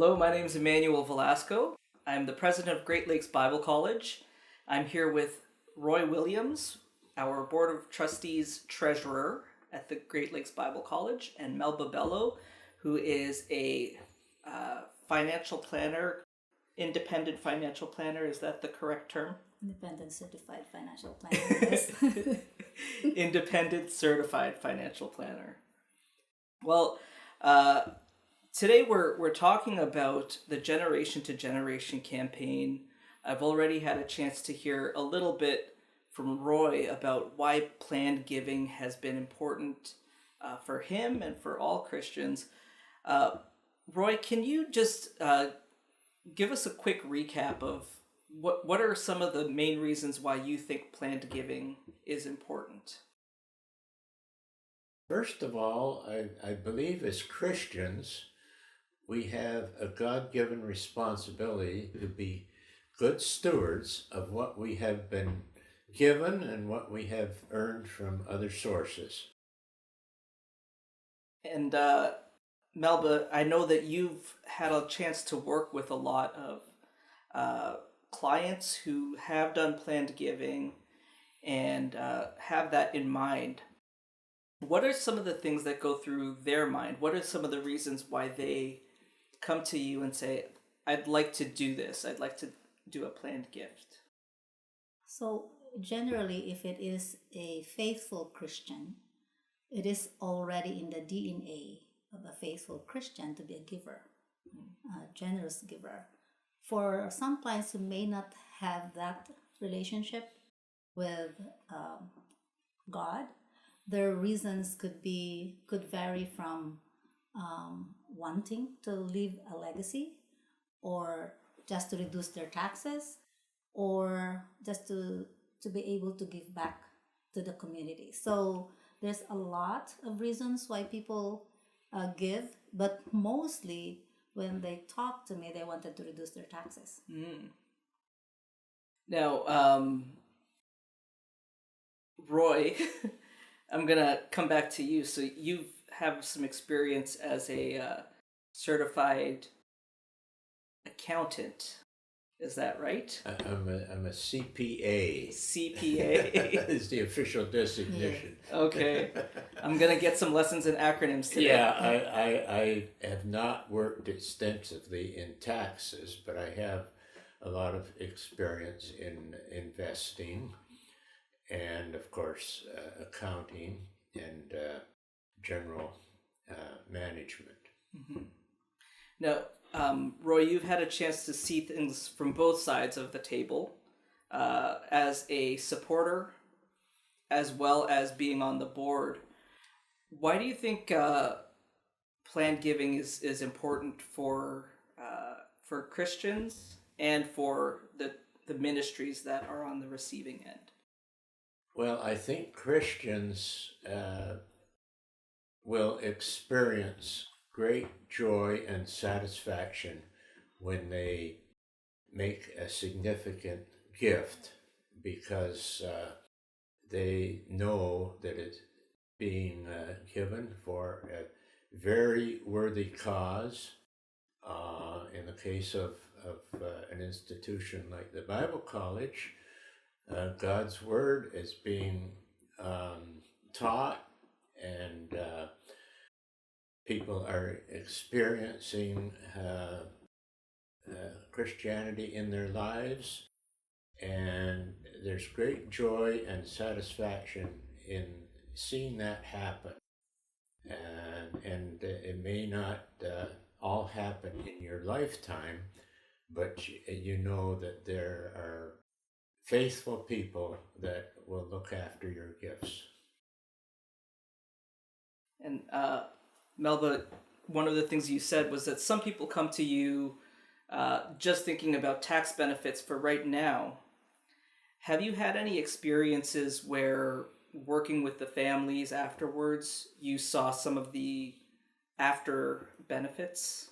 Hello, my name is Emmanuel Velasco. I'm the president of Great Lakes Bible College. I'm here with Roy Williams, our Board of Trustees treasurer at the Great Lakes Bible College, and Melba Bello, who is a financial planner, independent financial planner. Is that the correct term? Independent certified financial planner, yes. Independent certified financial planner. Well, today we're talking about the Generation to Generation campaign. I've already had a chance to hear a little bit from Roy about why planned giving has been important for him and for all Christians. Roy, can you just give us a quick recap of what are some of the main reasons why you think planned giving is important? First of all, I believe as Christians, we have a God-given responsibility to be good stewards of what we have been given and what we have earned from other sources. And Melba, I know that you've had a chance to work with a lot of clients who have done planned giving and have that in mind. What are some of the things that go through their mind? What are some of the reasons why they come to you and say, I'd like to do this, I'd like to do a planned gift? So generally, if it is a faithful Christian, it is already in the DNA of a faithful Christian to be a giver, a generous giver. For some clients who may not have that relationship with God, their reasons could vary from wanting to leave a legacy, or just to reduce their taxes, or just to be able to give back to the community. So there's a lot of reasons why people give, but mostly when they talk to me, they wanted to reduce their taxes. Now, Roy, I'm going to come back to you. So you have some experience as a certified accountant. Is that right? I'm a CPA. CPA is the official designation. Yeah. Okay. I'm going to get some lessons in acronyms today. Yeah, I have not worked extensively in taxes, but I have a lot of experience in investing and, of course, accounting and general management. Mm-hmm. Now, Roy, you've had a chance to see things from both sides of the table, as a supporter as well as being on the board. Why do you think planned giving is important for Christians and for the ministries that are on the receiving end? Well, I think Christians will experience great joy and satisfaction when they make a significant gift, because they know that it's being given for a very worthy cause. In the case of an institution like the Bible College, God's Word is being taught, and people are experiencing Christianity in their lives, and there's great joy and satisfaction in seeing that happen. And it may not all happen in your lifetime, but you know that there are faithful people that will look after your gifts. And Melba, one of the things you said was that some people come to you just thinking about tax benefits for right now. Have you had any experiences where working with the families afterwards, you saw some of the after benefits?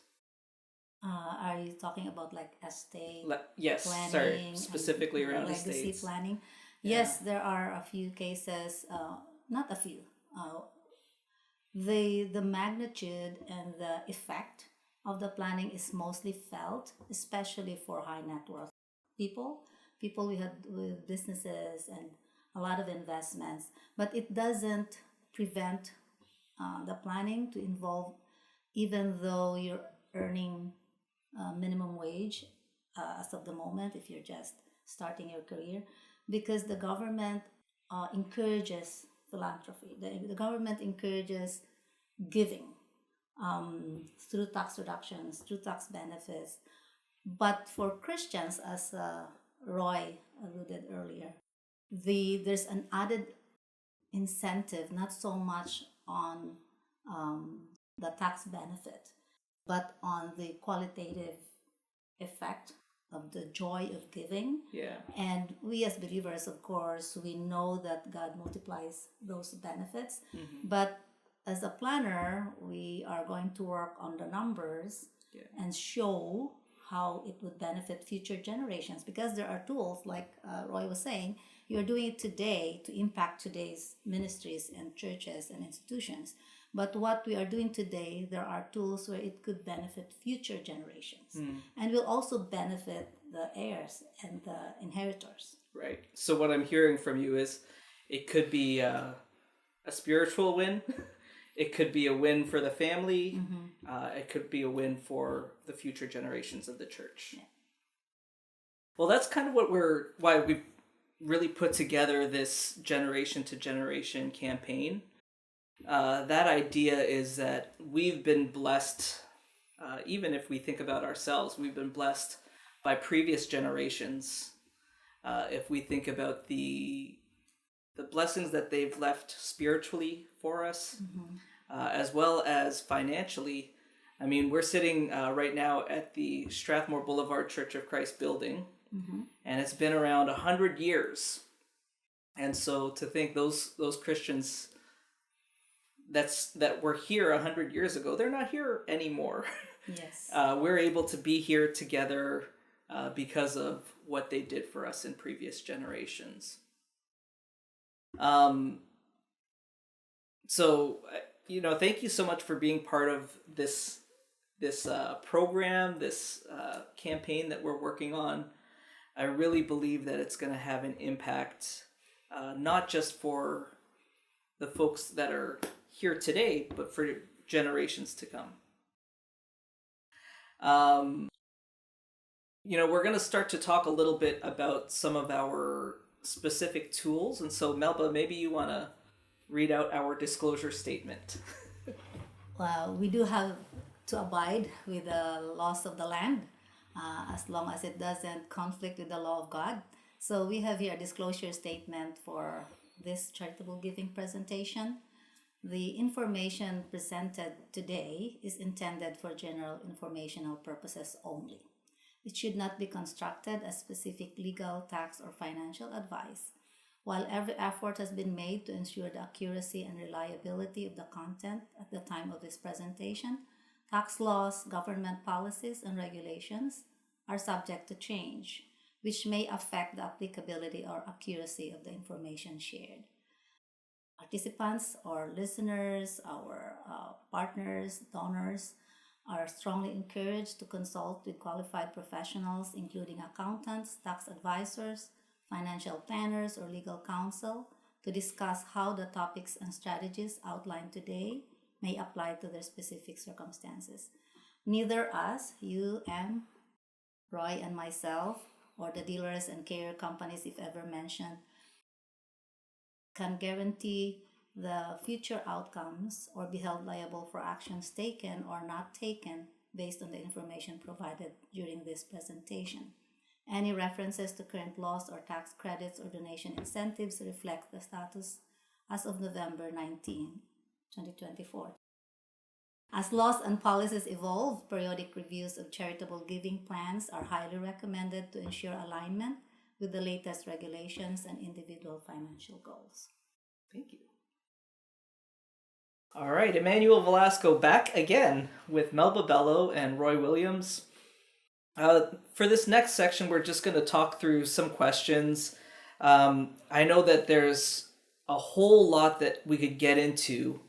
Are you talking about like estate yes, planning? Sorry, specifically around legacy estates. planning? Yeah. Yes, there are a few cases, not a few. The magnitude and the effect of the planning is mostly felt, especially for high net worth people with businesses and a lot of investments. But it doesn't prevent the planning to involve, even though you're earning minimum wage as of the moment, if you're just starting your career, because the government encourages philanthropy. The government encourages giving through tax reductions, through tax benefits. But for Christians, as Roy alluded earlier, there's an added incentive, not so much on the tax benefit, but on the qualitative effect of the joy of giving. Yeah. And we as believers, of course, we know that God multiplies those benefits. Mm-hmm. But as a planner, we are going to work on the numbers and show how it would benefit future generations, because there are tools, like Roy was saying, you're doing it today to impact today's ministries and churches and institutions. But what we are doing today, there are tools where it could benefit future generations and will also benefit the heirs and the inheritors. Right. So what I'm hearing from you is it could be a spiritual win. It could be a win for the family. Mm-hmm. It could be a win for the future generations of the church. Yeah. Well, that's kind of why we really put together this generation to generation campaign. That idea is that we've been blessed, even if we think about ourselves, we've been blessed by previous generations. If we think about the blessings that they've left spiritually for us, as well as financially. I mean, we're sitting right now at the Strathmore Boulevard Church of Christ building, and it's been around 100 years. And so to think those Christians that were here 100 years ago, they're not here anymore. Yes. We're able to be here together because of what they did for us in previous generations. So, thank you so much for being part of this program, this campaign that we're working on. I really believe that it's going to have an impact, not just for the folks that are here today, but for generations to come. We're going to start to talk a little bit about some of our specific tools. And so, Melba, maybe you want to read out our disclosure statement. Well, we do have to abide with the laws of the land as long as it doesn't conflict with the law of God. So we have here a disclosure statement for this charitable giving presentation. The information presented today is intended for general informational purposes only. It should not be constructed as specific legal, tax, or financial advice. While every effort has been made to ensure the accuracy and reliability of the content at the time of this presentation, tax laws, government policies, and regulations are subject to change, which may affect the applicability or accuracy of the information shared. Participants or listeners, our partners, donors, are strongly encouraged to consult with qualified professionals, including accountants, tax advisors, financial planners, or legal counsel, to discuss how the topics and strategies outlined today may apply to their specific circumstances. Neither us, you and Roy and myself, or the dealers and carrier companies, if ever mentioned, can guarantee the future outcomes or be held liable for actions taken or not taken based on the information provided during this presentation. Any references to current laws or tax credits or donation incentives reflect the status as of November 19, 2024. As laws and policies evolve, periodic reviews of charitable giving plans are highly recommended to ensure alignment with the latest regulations and individual financial goals. Thank you. All right, Emmanuel Velasco back again with Melba Bello and Roy Williams. For this next section, we're just going to talk through some questions. I know that there's a whole lot that we could get into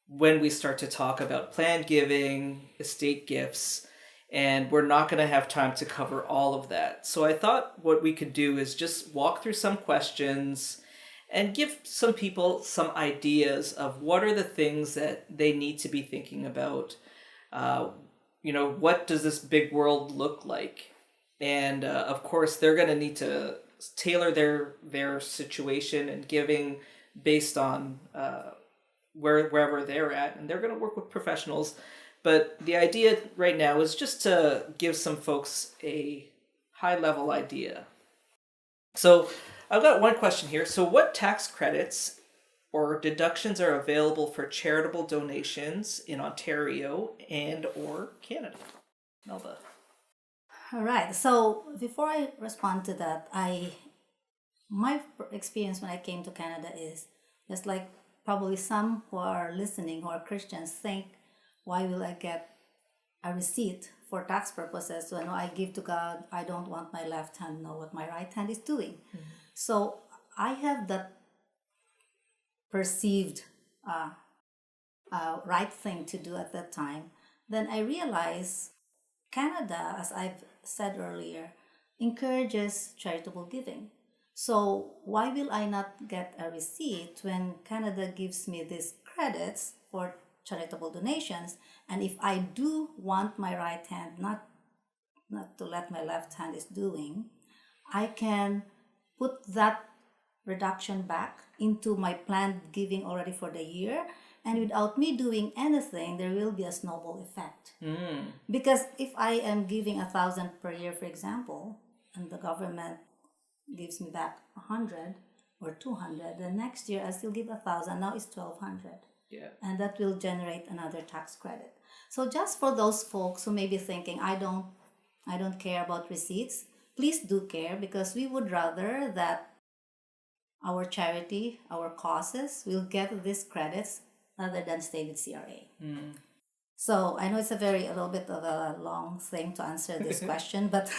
when we start to talk about planned giving, estate gifts, and we're not going to have time to cover all of that. So I thought what we could do is just walk through some questions and give some people some ideas of what are the things that they need to be thinking about. What does this big world look like? And of course, they're going to need to tailor their situation and giving based on wherever they're at, and they're going to work with professionals. But the idea right now is just to give some folks a high level idea. So I've got one question here. So what tax credits or deductions are available for charitable donations in Ontario and or Canada? Melba. All right. So before I respond to that, my experience when I came to Canada is just like probably some who are listening who are Christians think, why will I get a receipt for tax purposes when I give to God? I don't want my left hand know what my right hand is doing. Mm-hmm. So I have that perceived right thing to do at that time. Then I realize Canada, as I've said earlier, encourages charitable giving. So why will I not get a receipt when Canada gives me these credits for charitable donations? And if I do want my right hand not to let my left hand is doing, I can put that reduction back into my planned giving already for the year. And without me doing anything, there will be a snowball effect. Mm. Because if I am giving 1,000 per year, for example, and the government gives me back 100 or 200, the next year I still give 1,000. Now it's 1,200. Yeah. And that will generate another tax credit. So just for those folks who may be thinking, I don't care about receipts, please do care, because we would rather that our charity, our causes will get these credits rather than stay with CRA. Mm. So I know it's a little bit of a long thing to answer this question, but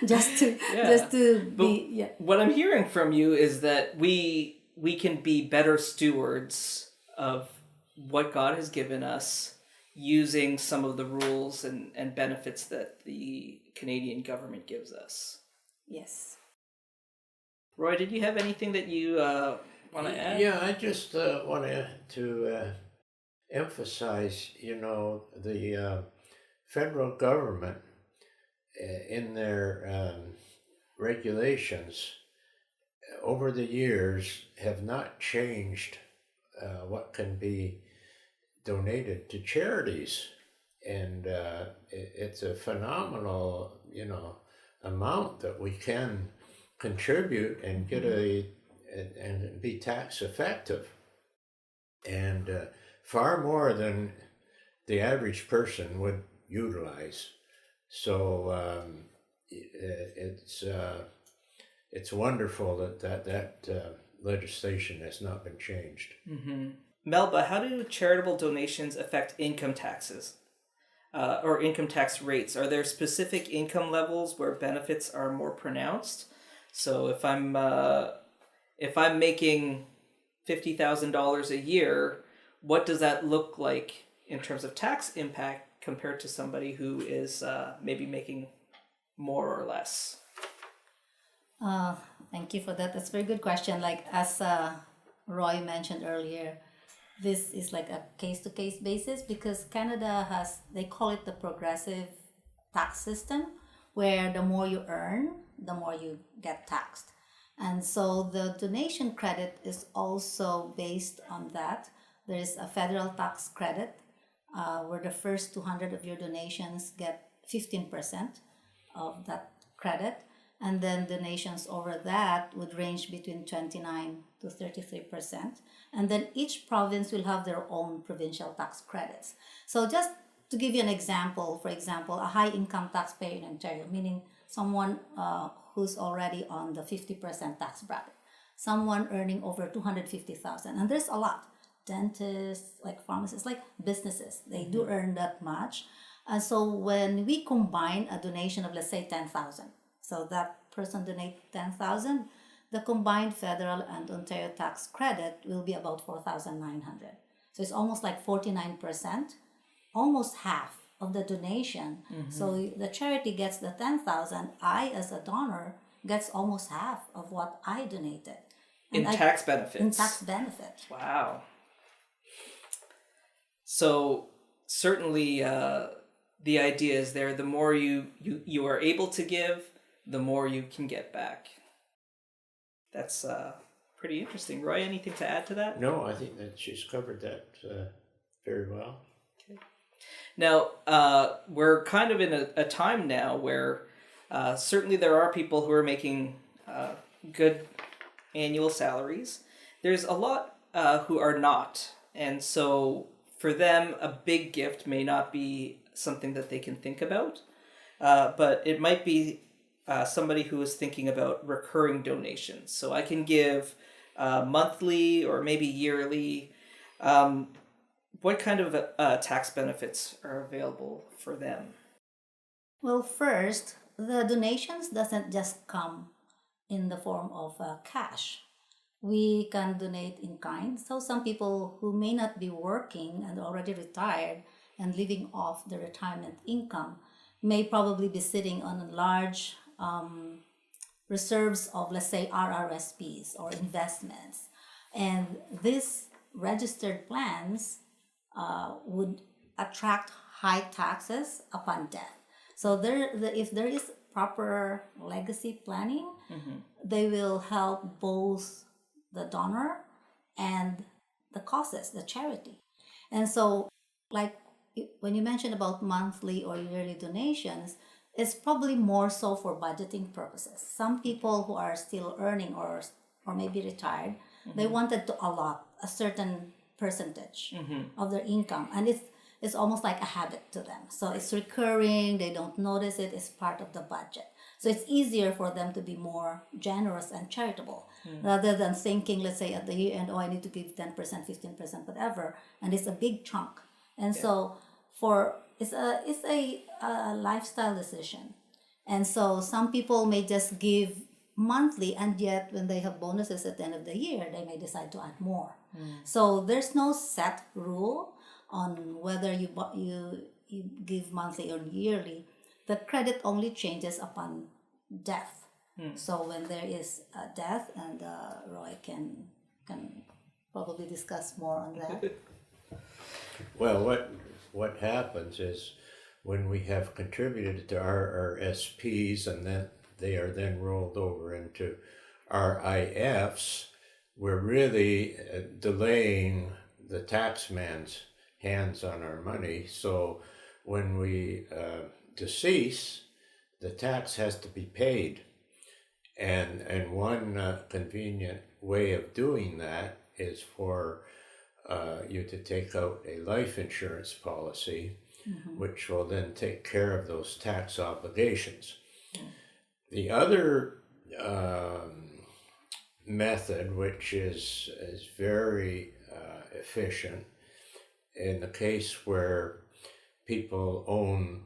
just to be. Yeah. What I'm hearing from you is that we can be better stewards of what God has given us using some of the rules and benefits that the Canadian government gives us. Yes. Roy, did you have anything that you want to add? Yeah, I just wanted to emphasize, the federal government in their regulations over the years have not changed what can be donated to charities. And it's a phenomenal, amount that we can contribute and get and be tax effective, and far more than the average person would utilize. So it's wonderful that legislation has not been changed. Mm-hmm. Melba, how do charitable donations affect income taxes or income tax rates? Are there specific income levels where benefits are more pronounced? So if I'm making $50,000 a year, what does that look like in terms of tax impact compared to somebody who is maybe making more or less? Thank you for that. That's a very good question. Like as Roy mentioned earlier, this is like a case-to-case basis because Canada they call it the progressive tax system, where the more you earn, the more you get taxed. And so the donation credit is also based on that. There is a federal tax credit where the first 200 of your donations get 15% of that credit. And then donations over that would range between 29 to 33%. And then each province will have their own provincial tax credits. So just to give you an example, for example, a high income taxpayer in Ontario, meaning someone who's already on the 50% tax bracket, someone earning over 250,000, and there's a lot. Dentists, like pharmacists, like businesses, they do earn that much. And so when we combine a donation of, let's say, 10,000, so that person donate 10,000, the combined federal and Ontario tax credit will be about 4,900. So it's almost like 49%, almost half of the donation. So the charity gets the 10,000. I, as a donor, gets almost half of what I donated. In tax benefits. In tax benefit. Wow. So certainly the idea is there, the more you are able to give, the more you can get back. That's pretty interesting. Roy, anything to add to that? No, I think that she's covered that very well. Okay. Now, we're kind of in a time now where certainly there are people who are making good annual salaries. There's a lot who are not. And so for them, a big gift may not be something that they can think about. But it might be somebody who is thinking about recurring donations. So I can give monthly or maybe yearly. What kind of tax benefits are available for them? Well, first, the donations doesn't just come in the form of cash. We can donate in kind. So some people who may not be working and already retired and living off the retirement income may probably be sitting on large reserves of, let's say, RRSPs or investments. And these registered plans would attract high taxes upon death. So if there is proper legacy planning, they will help both the donor and the causes, the charity. And so, like when you mentioned about monthly or yearly donations, it's probably more so for budgeting purposes. Some people who are still earning or maybe retired, they wanted to allot a certain percentage of their income, and it's almost like a habit to them. So it's recurring, they don't notice it, it's part of the budget. So it's easier for them to be more generous and charitable rather than thinking, let's say at the year end, oh, I need to give 10%, 15%, whatever, and it's a big chunk. And so it's a lifestyle decision. And so some people may just give monthly, and yet when they have bonuses at the end of the year, they may decide to add more. So there's no set rule on whether you give monthly or yearly. The credit only changes upon death. So when there is a death, and Roy can probably discuss more on that. Well, what happens is when we have contributed to RRSPs and then they are then rolled over into RIFs, we're really delaying the taxman's hands on our money. So when we decease, the tax has to be paid. And one convenient way of doing that is for you to take out a life insurance policy, which will then take care of those tax obligations. The other method, which is very efficient, in the case where people own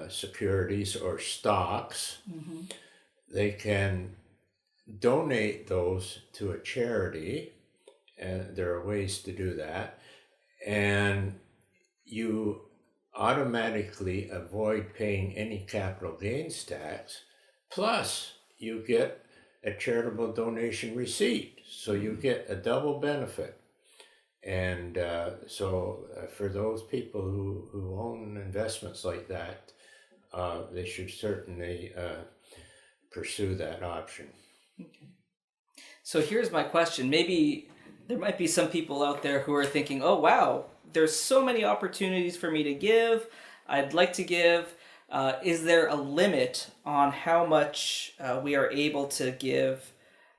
securities or stocks, they can donate those to a charity, and there are ways to do that, and you automatically avoid paying any capital gains tax, plus you get a charitable donation receipt, so you get a double benefit. And so for those people who own investments like that, they should certainly pursue that option. Okay. So here's my question. Maybe there might be some people out there who are thinking, oh, wow, there's so many opportunities for me to give. I'd like to give. Is there a limit on how much we are able to give?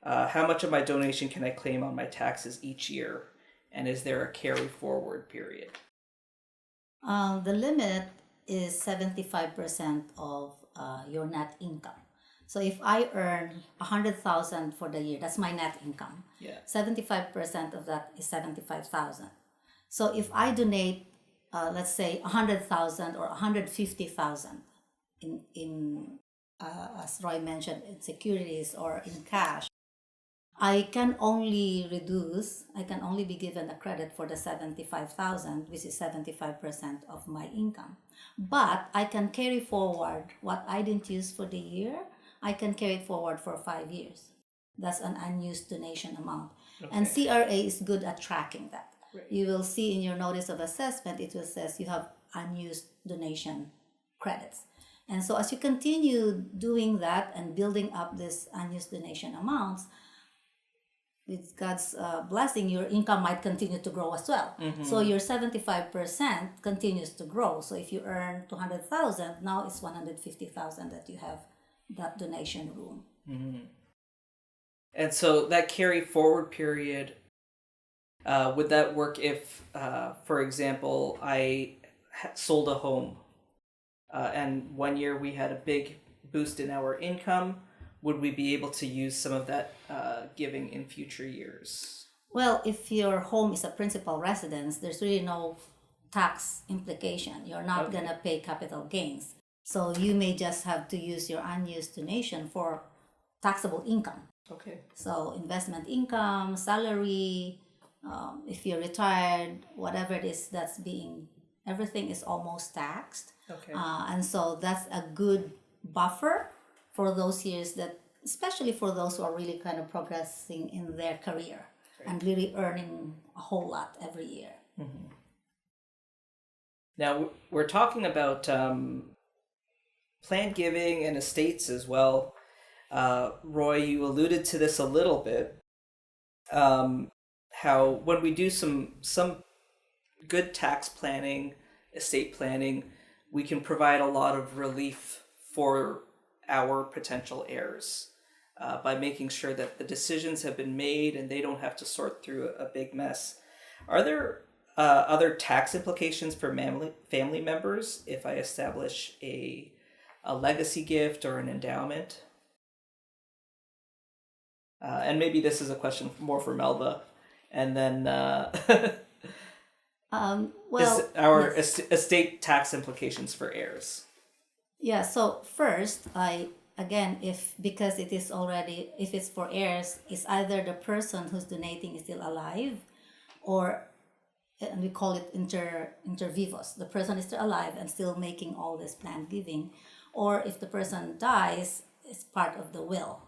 How much of my donation can I claim on my taxes each year? And is there a carry forward period? The limit is 75% of your net income. So if I earn 100,000 for the year, that's my net income. Yeah. 75% of that is 75,000. So if I donate, let's say 100,000 or 150,000 in as Roy mentioned, in securities or in cash, I can only be given a credit for the 75,000, which is 75% of my income. But I can carry forward what I didn't use for the year, I can carry it forward for 5 years. That's an unused donation amount. And Okay. CRA is good at tracking that. Right. You will see in your notice of assessment, it will says you have unused donation credits. And so as you continue doing that and building up this unused donation amounts, with God's blessing, your income might continue to grow as well. So your 75% continues to grow. So if you earn 200,000, now it's 150,000 that you have that donation room. And so that carry forward period, would that work if, for example, I sold a home and one year we had a big boost in our income? Would we be able to use some of that giving in future years? Well, if your home is a principal residence, there's really no tax implication. You're not going to pay capital gains. So you may just have to use your unused donation for taxable income. Okay. So investment income, salary, if you're retired, whatever it is everything is almost taxed. Okay. And so that's a good buffer for those years that, especially for those who are really kind of progressing in their career and really earning a whole lot every year. Now, we're talking about planned giving and estates as well. Roy, you alluded to this a little bit. How when we do some good tax planning, estate planning, we can provide a lot of relief for our potential heirs by making sure that the decisions have been made and they don't have to sort through a big mess. Are there other tax implications for family members if I establish a legacy gift or an endowment? And maybe this is a question more for Melba. And then Well, yes. estate tax implications for heirs. Yeah, so first, because if it's for heirs, it's either the person who's donating is still alive, and we call it inter vivos. The person is still alive and still making all this planned giving, or if the person dies, it's part of the will.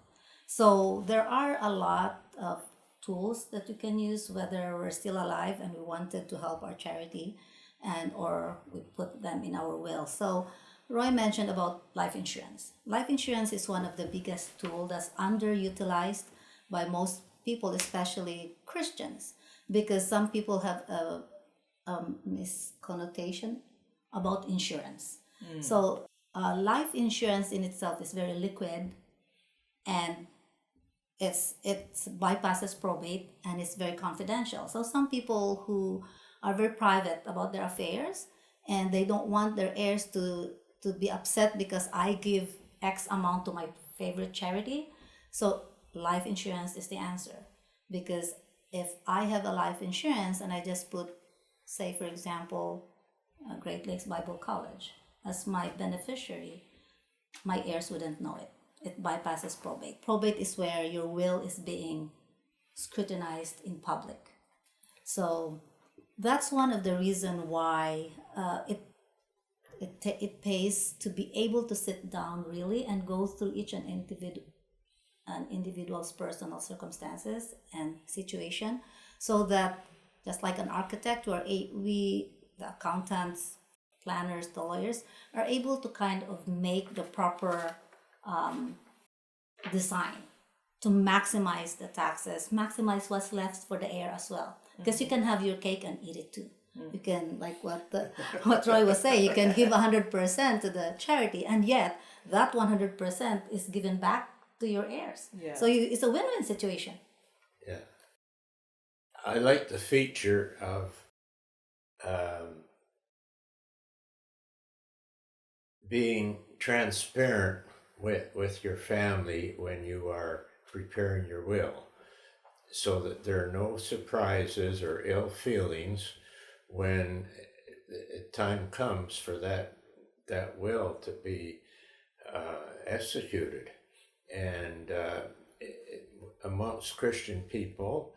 So there are a lot of tools that you can use, whether we're still alive and we wanted to help our charity, or we put them in our will. So Roy mentioned about life insurance. Life insurance is one of the biggest tools that's underutilized by most people, especially Christians, because some people have a misconnotation about insurance. So life insurance in itself is very liquid, and it bypasses probate, and it's very confidential. So some people who are very private about their affairs, and they don't want their heirs to be upset because I give X amount to my favorite charity. So life insurance is the answer, because if I have a life insurance and I just put, say for example, Great Lakes Bible College as my beneficiary, my heirs wouldn't know it. It bypasses probate. Probate is where your will is being scrutinized in public. So that's one of the reasons why it pays to be able to sit down really and go through each an individual's personal circumstances and situation, so that just like an architect, we the accountants, planners, the lawyers are able to kind of make the proper design to maximize the taxes, maximize what's left for the heir as well. Because you can have your cake and eat it too. You can, like what Roy was saying, you can give 100% to the charity, and yet that 100% is given back to your heirs. Yeah. So it's a win-win situation. Yeah. I like the feature of being transparent with your family when you are preparing your will, so that there are no surprises or ill feelings when time comes for that will to be executed. And amongst Christian people,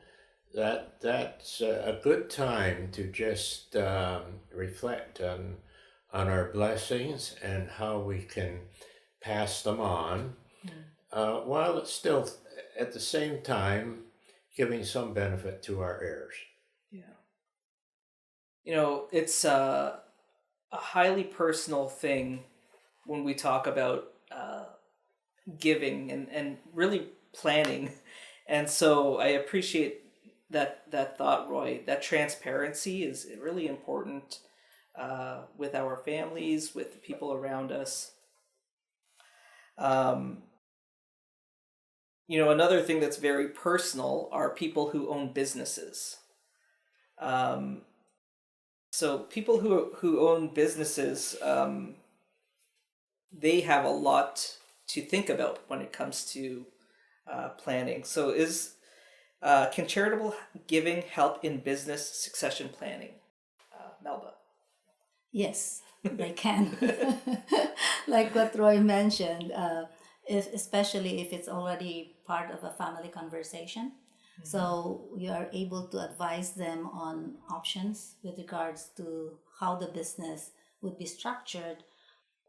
that's a good time to just reflect on our blessings and how we can pass them on, while it's still at the same time giving some benefit to our heirs. Yeah. It's a highly personal thing when we talk about giving and really planning. And so I appreciate that thought, Roy. That transparency is really important with our families, with the people around us. Another thing that's very personal are people who own businesses. So people who own businesses, they have a lot to think about when it comes to planning. So can charitable giving help in business succession planning? Melba. Yes, they can. Like what Roy mentioned, especially if it's already part of a family conversation. So you are able to advise them on options with regards to how the business would be structured,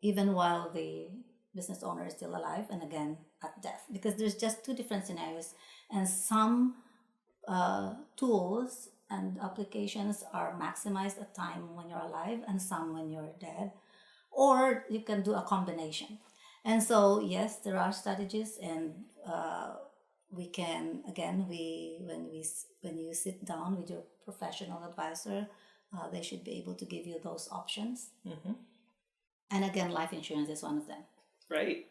even while the business owner is still alive and again at death. Because there's just two different scenarios, and some tools and applications are maximized at time when you're alive and some when you're dead, or you can do a combination. And so yes, there are strategies, and we can again when you sit down with your professional advisor, they should be able to give you those options. And again, life insurance is one of them. Right.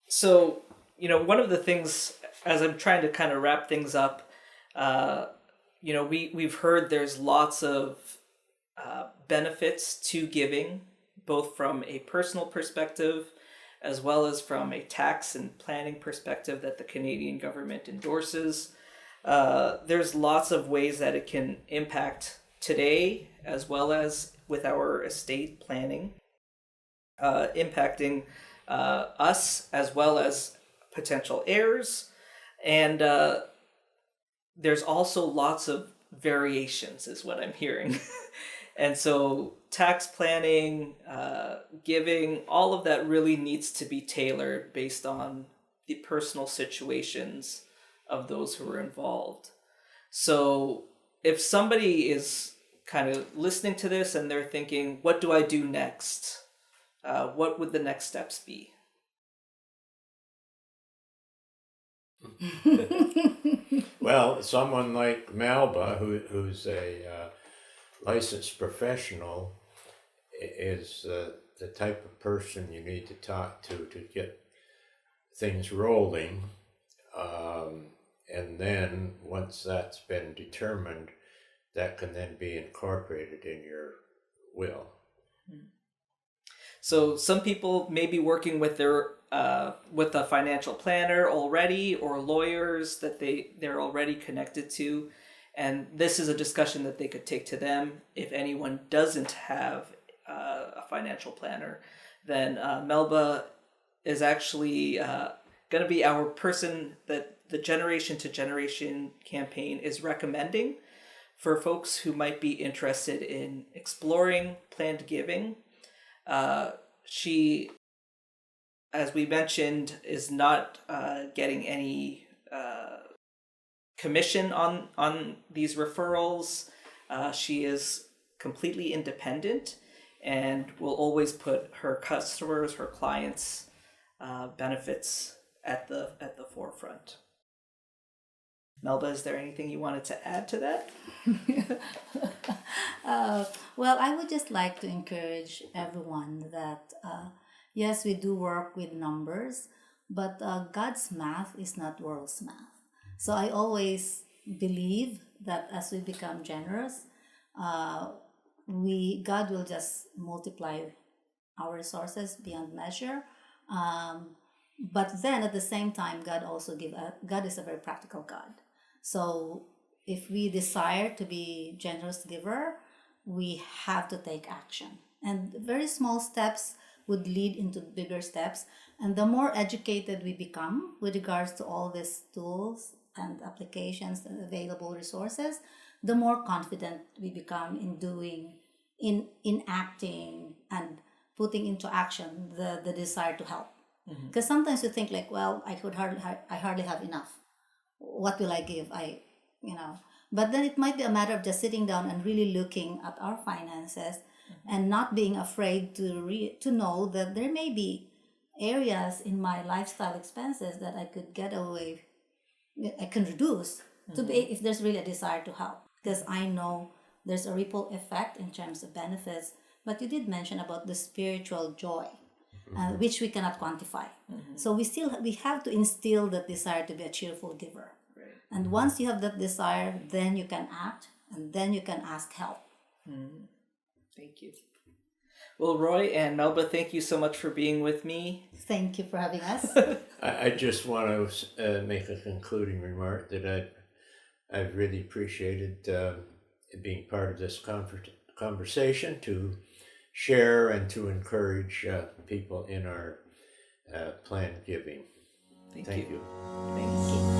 So one of the things, as I'm trying to kind of wrap things up, we've heard there's lots of benefits to giving, both from a personal perspective as well as from a tax and planning perspective that the Canadian government endorses. There's lots of ways that it can impact today, as well as with our estate planning, impacting us as well as potential heirs. And there's also lots of variations, is what I'm hearing. And so tax planning, giving, all of that really needs to be tailored based on the personal situations of those who are involved. So if somebody is kind of listening to this and they're thinking, what do I do next? What would the next steps be? Well, someone like Melba, who's a licensed professional, is the type of person you need to talk to get things rolling. And then once that's been determined, that can then be incorporated in your will. So some people may be working with their with a financial planner already, or lawyers that they're already connected to, and this is a discussion that they could take to them. If anyone doesn't have a financial planner, then Melba is actually going to be our person that the Generation to Generation campaign is recommending for folks who might be interested in exploring planned giving. She, as we mentioned, is not getting any commission on these referrals. She is completely independent and will always put her customers, her clients' benefits at the forefront. Melba, is there anything you wanted to add to that? Well, I would just like to encourage everyone that yes, we do work with numbers, but God's math is not world's math. So I always believe that as we become generous, God will just multiply our resources beyond measure. But then at the same time, God is a very practical God. So if we desire to be generous giver, we have to take action. And very small steps would lead into bigger steps. And the more educated we become with regards to all these tools and applications and available resources, the more confident we become in doing, in acting and putting into action the desire to help. Because sometimes you think like, well, I hardly have enough. What will I give? But then it might be a matter of just sitting down and really looking at our finances and not being afraid to know that there may be areas in my lifestyle expenses that I could get away, I can reduce to be, if there's really a desire to help. Because I know there's a ripple effect in terms of benefits. But you did mention about the spiritual joy, which we cannot quantify. So we have to instill that desire to be a cheerful giver. Right. And once you have that desire, then you can act, and then you can ask help. Thank you. Well, Roy and Melba, thank you so much for being with me. Thank you for having us. I just want to make a concluding remark that I've really appreciated being part of this conversation, to share and to encourage people in our planned giving. Thank Thank you. you. Thanks.